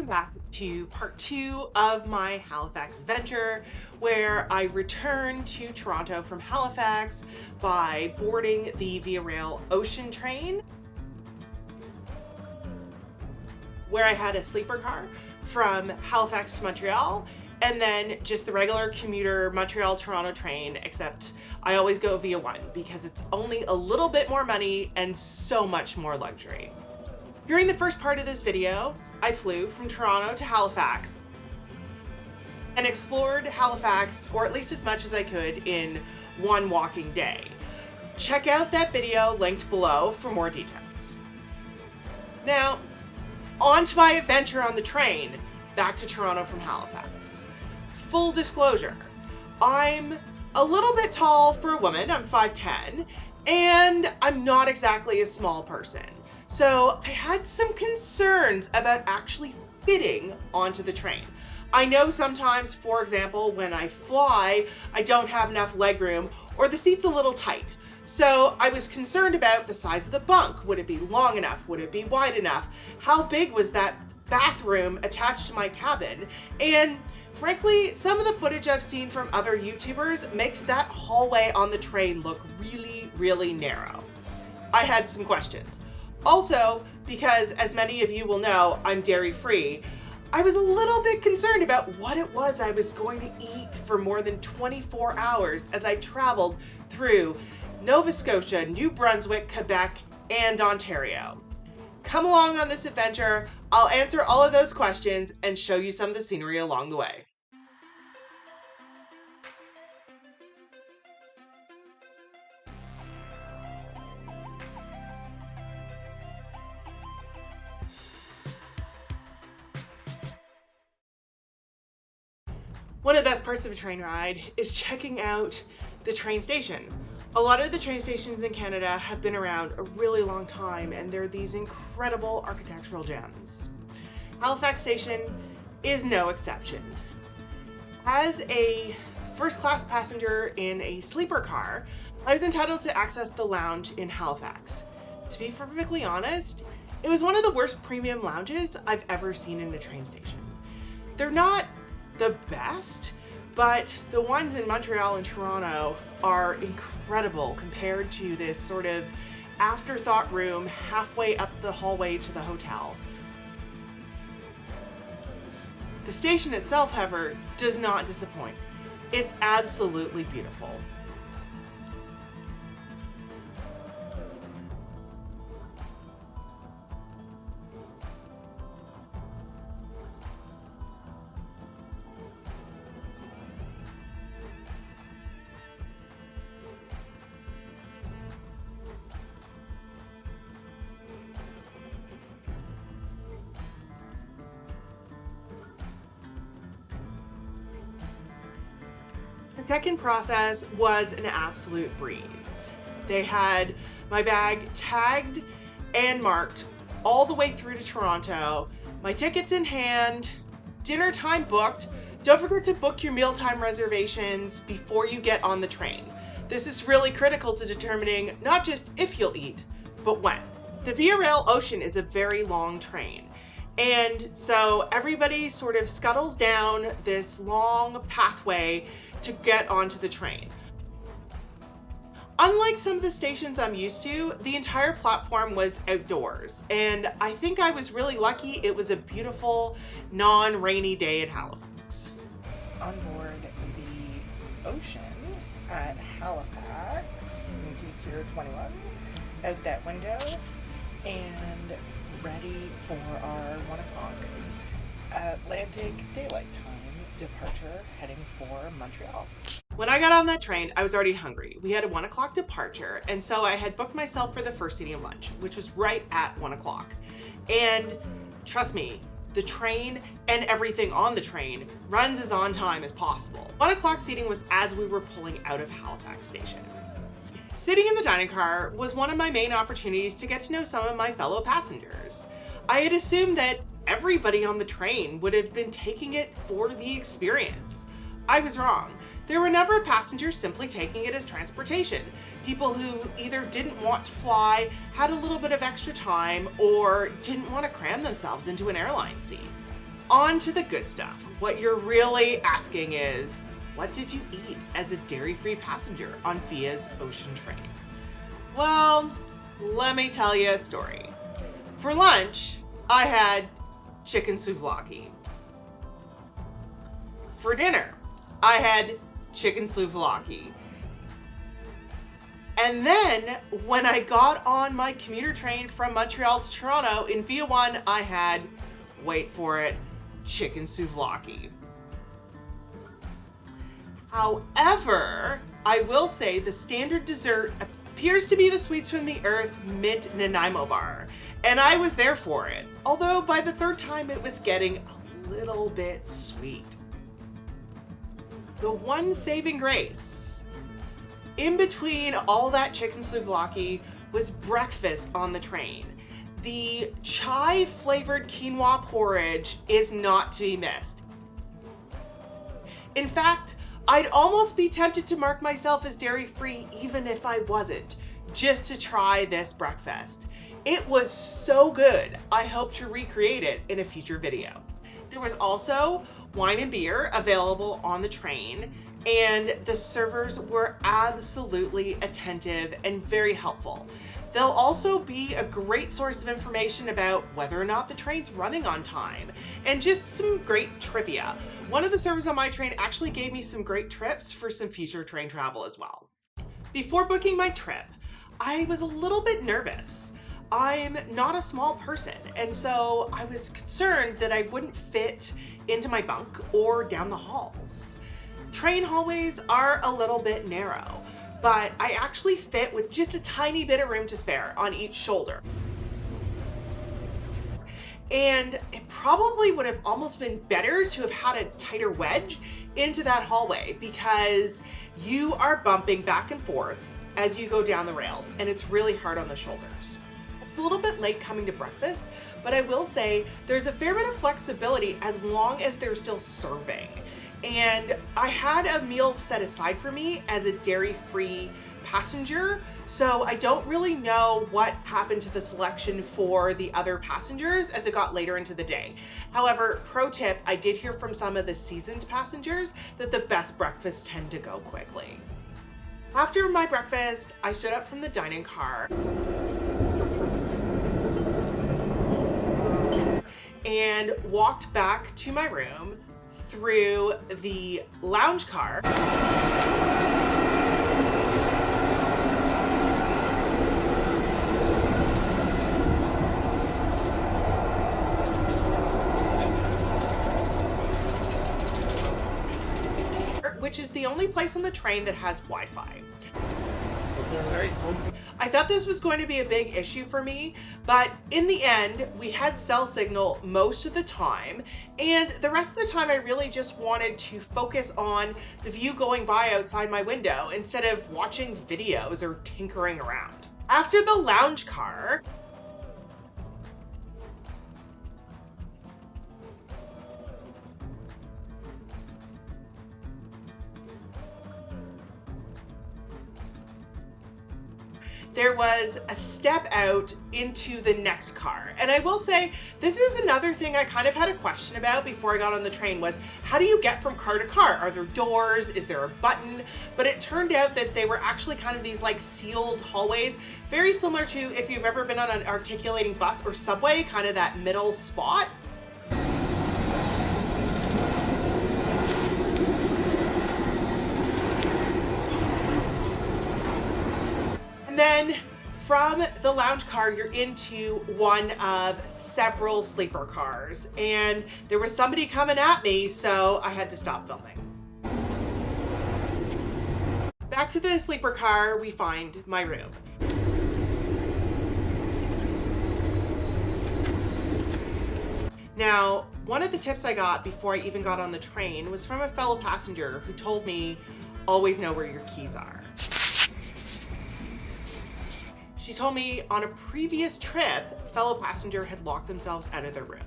back to part 2 of my Halifax adventure, where I returned to Toronto from Halifax by boarding the Via Rail Ocean train, where I had a sleeper car from Halifax to Montreal, and then just the regular commuter Montreal-Toronto train, except I always go via 1 because it's only a little bit more money and so much more luxury. During the first part of this video, I flew from Toronto to Halifax and explored Halifax, or at least as much as I could, in one walking day. Check out that video linked below for more details. Now, on to my adventure on the train back to Toronto from Halifax. Full disclosure, I'm a little bit tall for a woman, I'm 5'10", and I'm not exactly a small person. So I had some concerns about actually fitting onto the train. I know sometimes, for example, when I fly, I don't have enough legroom or the seat's a little tight. So I was concerned about the size of the bunk. Would it be long enough? Would it be wide enough? How big was that bathroom attached to my cabin? And frankly, some of the footage I've seen from other YouTubers makes that hallway on the train look really, really narrow. I had some questions. Also, because as many of you will know, I'm dairy-free, I was a little bit concerned about what it was I was going to eat for more than 24 hours as I traveled through Nova Scotia, New Brunswick, Quebec, and Ontario. Come along on this adventure. I'll answer all of those questions and show you some of the scenery along the way. One of the best parts of a train ride is checking out the train station. A lot of the train stations in Canada have been around a really long time, and they're these incredible architectural gems. Halifax Station is no exception. As a first-class passenger in a sleeper car, I was entitled to access the lounge in Halifax. To be perfectly honest, it was one of the worst premium lounges I've ever seen in a train station. They're not the best, but the ones in Montreal and Toronto are incredible compared to this sort of afterthought room halfway up the hallway to the hotel. The station itself, however, does not disappoint. It's absolutely beautiful. The check-in process was an absolute breeze. They had my bag tagged and marked all the way through to Toronto, my tickets in hand, dinner time booked. Don't forget to book your mealtime reservations before you get on the train. This is really critical to determining not just if you'll eat, but when. The Via Rail Ocean is a very long train. And so everybody sort of scuttles down this long pathway to get onto the train. Unlike some of the stations I'm used to, the entire platform was outdoors, and I think I was really lucky it was a beautiful, non-rainy day at Halifax. On board the Ocean at Halifax, you can see Pier 21 out that window, and ready for our 1 o'clock Atlantic Daylight Time departure heading for Montreal. When I got on that train, I was already hungry. We had a 1 o'clock departure, and so I had booked myself for the first seating of lunch, which was right at 1 o'clock. And trust me, the train and everything on the train runs as on time as possible. 1 o'clock seating was as we were pulling out of Halifax Station. Sitting in the dining car was one of my main opportunities to get to know some of my fellow passengers. I had assumed that everybody on the train would have been taking it for the experience. I was wrong. There were a number of passengers simply taking it as transportation. People who either didn't want to fly, had a little bit of extra time, or didn't want to cram themselves into an airline seat. on to the good stuff. What you're really asking is, what did you eat as a dairy-free passenger on Via's ocean train? Well, let me tell you a story. For lunch, I had chicken souvlaki. For dinner, I had chicken souvlaki. And then when I got on my commuter train from Montreal to Toronto in Via 1, I had, wait for it, chicken souvlaki. However, I will say the standard dessert appears to be the Sweets from the Earth Mint Nanaimo bar, and I was there for it, although by the third time it was getting a little bit sweet. The one saving grace in between all that chicken souvlaki was breakfast on the train. The chai-flavored quinoa porridge is not to be missed. In fact, I'd almost be tempted to mark myself as dairy-free even if I wasn't, just to try this breakfast. It was so good, I hope to recreate it in a future video. There was also wine and beer available on the train, and the servers were absolutely attentive and very helpful. They'll also be a great source of information about whether or not the train's running on time, and just some great trivia. One of the servers on my train actually gave me some great tips for some future train travel as well. Before booking my trip, I was a little bit nervous. I'm not a small person, and so I was concerned that I wouldn't fit into my bunk or down the halls. Train hallways are a little bit narrow, but I actually fit with just a tiny bit of room to spare on each shoulder. And it probably would have almost been better to have had a tighter wedge into that hallway, because you are bumping back and forth as you go down the rails, and it's really hard on the shoulders. It's a little bit late coming to breakfast, but I will say there's a fair bit of flexibility as long as they're still serving. And I had a meal set aside for me as a dairy-free passenger, so I don't really know what happened to the selection for the other passengers as it got later into the day. However, pro tip, I did hear from some of the seasoned passengers that the best breakfasts tend to go quickly. After my breakfast, I stood up from the dining car and walked back to my room through the lounge car. Which is the only place on the train that has Wi-Fi. Sorry. I thought this was going to be a big issue for me, but in the end, we had cell signal most of the time, and the rest of the time I really just wanted to focus on the view going by outside my window instead of watching videos or tinkering around. After the lounge car, there was a step out into the next car. And I will say, this is another thing I kind of had a question about before I got on the train was, how do you get from car to car? Are there doors? Is there a button? But it turned out that they were actually kind of these like sealed hallways, very similar to if you've ever been on an articulating bus or subway, kind of that middle spot. Then from the lounge car, you're into one of several sleeper cars, and there was somebody coming at me, so I had to stop filming. Back to the sleeper car, we find my room. Now, one of the tips I got before I even got on the train was from a fellow passenger who told me, always know where your keys are. She told me on a previous trip, a fellow passenger had locked themselves out of their room.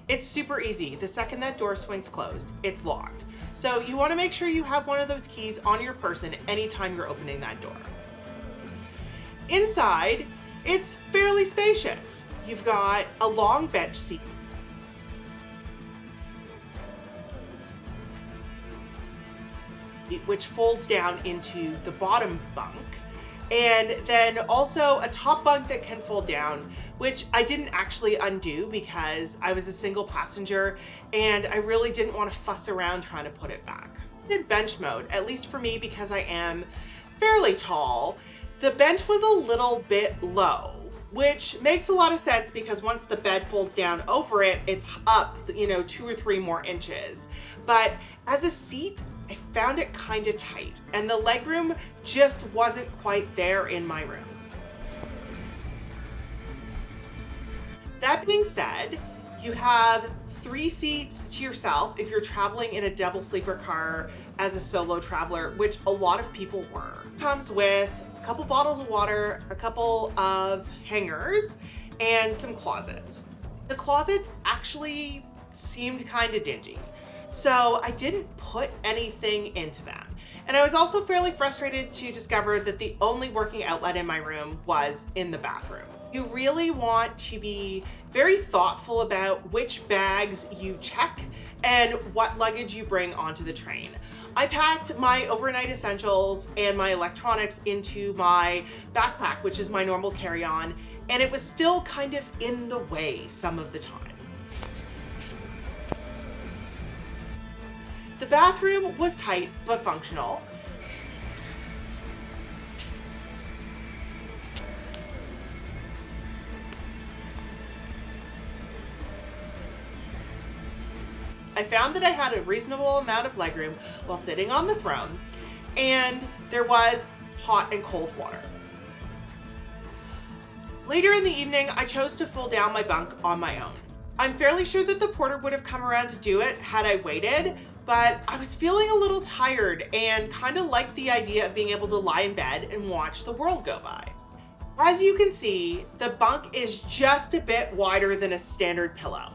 It's super easy. The second that door swings closed, it's locked. So you want to make sure you have one of those keys on your person anytime you're opening that door. Inside, it's fairly spacious. You've got a long bench seat. which folds down into the bottom bunk. And then also a top bunk that can fold down, which I didn't actually undo because I was a single passenger and I really didn't want to fuss around trying to put it back. In bench mode, at least for me because I am fairly tall, the bench was a little bit low, which makes a lot of sense because once the bed folds down over it, it's up, 2 or 3 more inches. But as a seat, I found it kind of tight and the legroom just wasn't quite there in my room. That being said, you have 3 seats to yourself if you're traveling in a double sleeper car as a solo traveler, which a lot of people were. It comes with a couple bottles of water, a couple of hangers, and some closets. The closets actually seemed kind of dingy, so I didn't put anything into them. And I was also fairly frustrated to discover that the only working outlet in my room was in the bathroom. You really want to be very thoughtful about which bags you check and what luggage you bring onto the train. I packed my overnight essentials and my electronics into my backpack, which is my normal carry-on, and it was still kind of in the way some of the time. The bathroom was tight but functional. I found that I had a reasonable amount of legroom while sitting on the throne, and there was hot and cold water. Later in the evening, I chose to fold down my bunk on my own. I'm fairly sure that the porter would have come around to do it had I waited, but I was feeling a little tired and kind of liked the idea of being able to lie in bed and watch the world go by. As you can see, the bunk is just a bit wider than a standard pillow.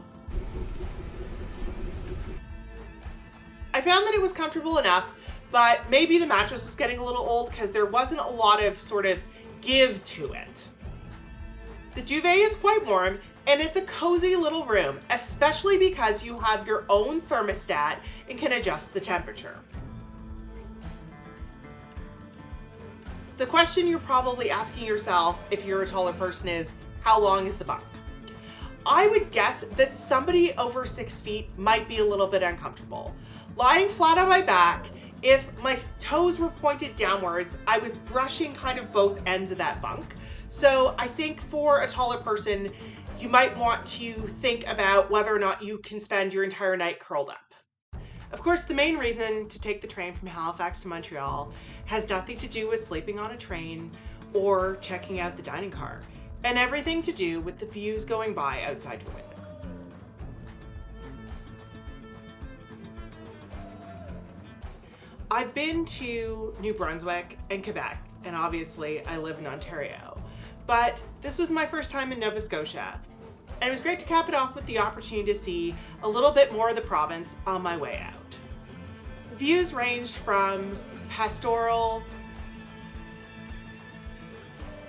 I found that it was comfortable enough, but maybe the mattress was getting a little old because there wasn't a lot of sort of give to it. The duvet is quite warm and it's a cozy little room, especially because you have your own thermostat and can adjust the temperature. The question you're probably asking yourself if you're a taller person is, how long is the bunk? I would guess that somebody over 6 feet might be a little bit uncomfortable. Lying flat on my back, if my toes were pointed downwards, I was brushing kind of both ends of that bunk. So I think for a taller person, you might want to think about whether or not you can spend your entire night curled up. Of course, the main reason to take the train from Halifax to Montreal has nothing to do with sleeping on a train or checking out the dining car, and everything to do with the views going by outside your window. I've been to New Brunswick and Quebec, and obviously I live in Ontario, but this was my first time in Nova Scotia, and it was great to cap it off with the opportunity to see a little bit more of the province on my way out. The views ranged from pastoral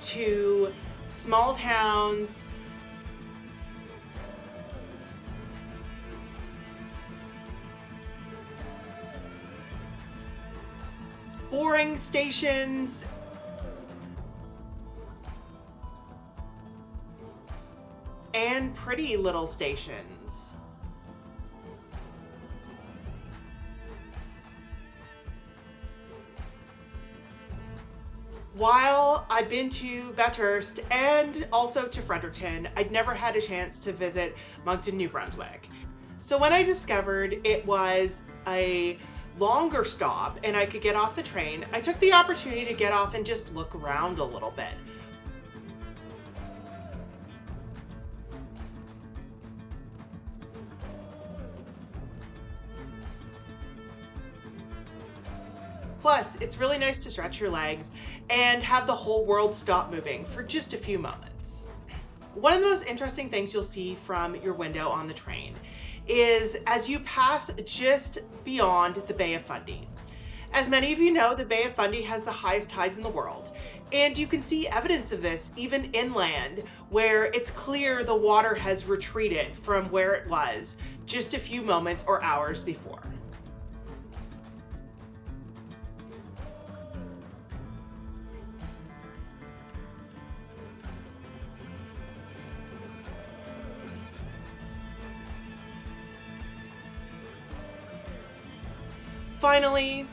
to small towns, boring stations, and pretty little stations. While I've been to Bathurst and also to Fredericton, I'd never had a chance to visit Moncton, New Brunswick. So when I discovered it was a longer stop and I could get off the train, I took the opportunity to get off and just look around a little bit. Plus, it's really nice to stretch your legs and have the whole world stop moving for just a few moments. One of the most interesting things you'll see from your window on the train is as you pass just beyond the Bay of Fundy. As many of you know, the Bay of Fundy has the highest tides in the world, and you can see evidence of this even inland, where it's clear the water has retreated from where it was just a few moments or hours before. Finally,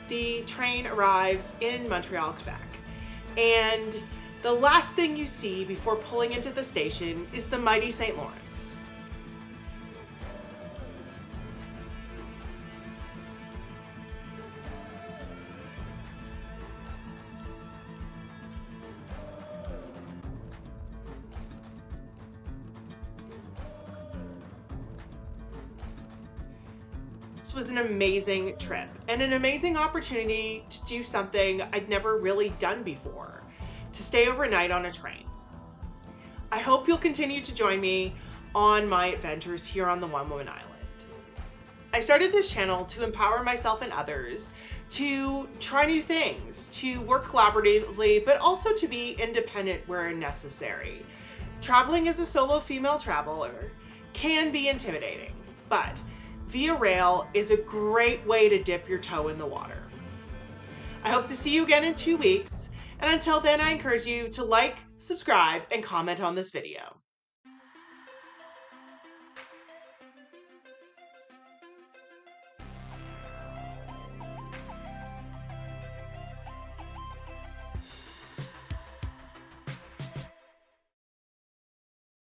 the train arrives in Montreal, Quebec, and the last thing you see before pulling into the station is the mighty St. Lawrence. This was an amazing trip and an amazing opportunity to do something I'd never really done before, to stay overnight on a train. I hope you'll continue to join me on my adventures here on the One Woman Island. I started this channel to empower myself and others to try new things, to work collaboratively, but also to be independent where necessary. Traveling as a solo female traveler can be intimidating, but Via Rail is a great way to dip your toe in the water. I hope to see you again in 2 weeks, and until then I encourage you to like, subscribe, and comment on this video.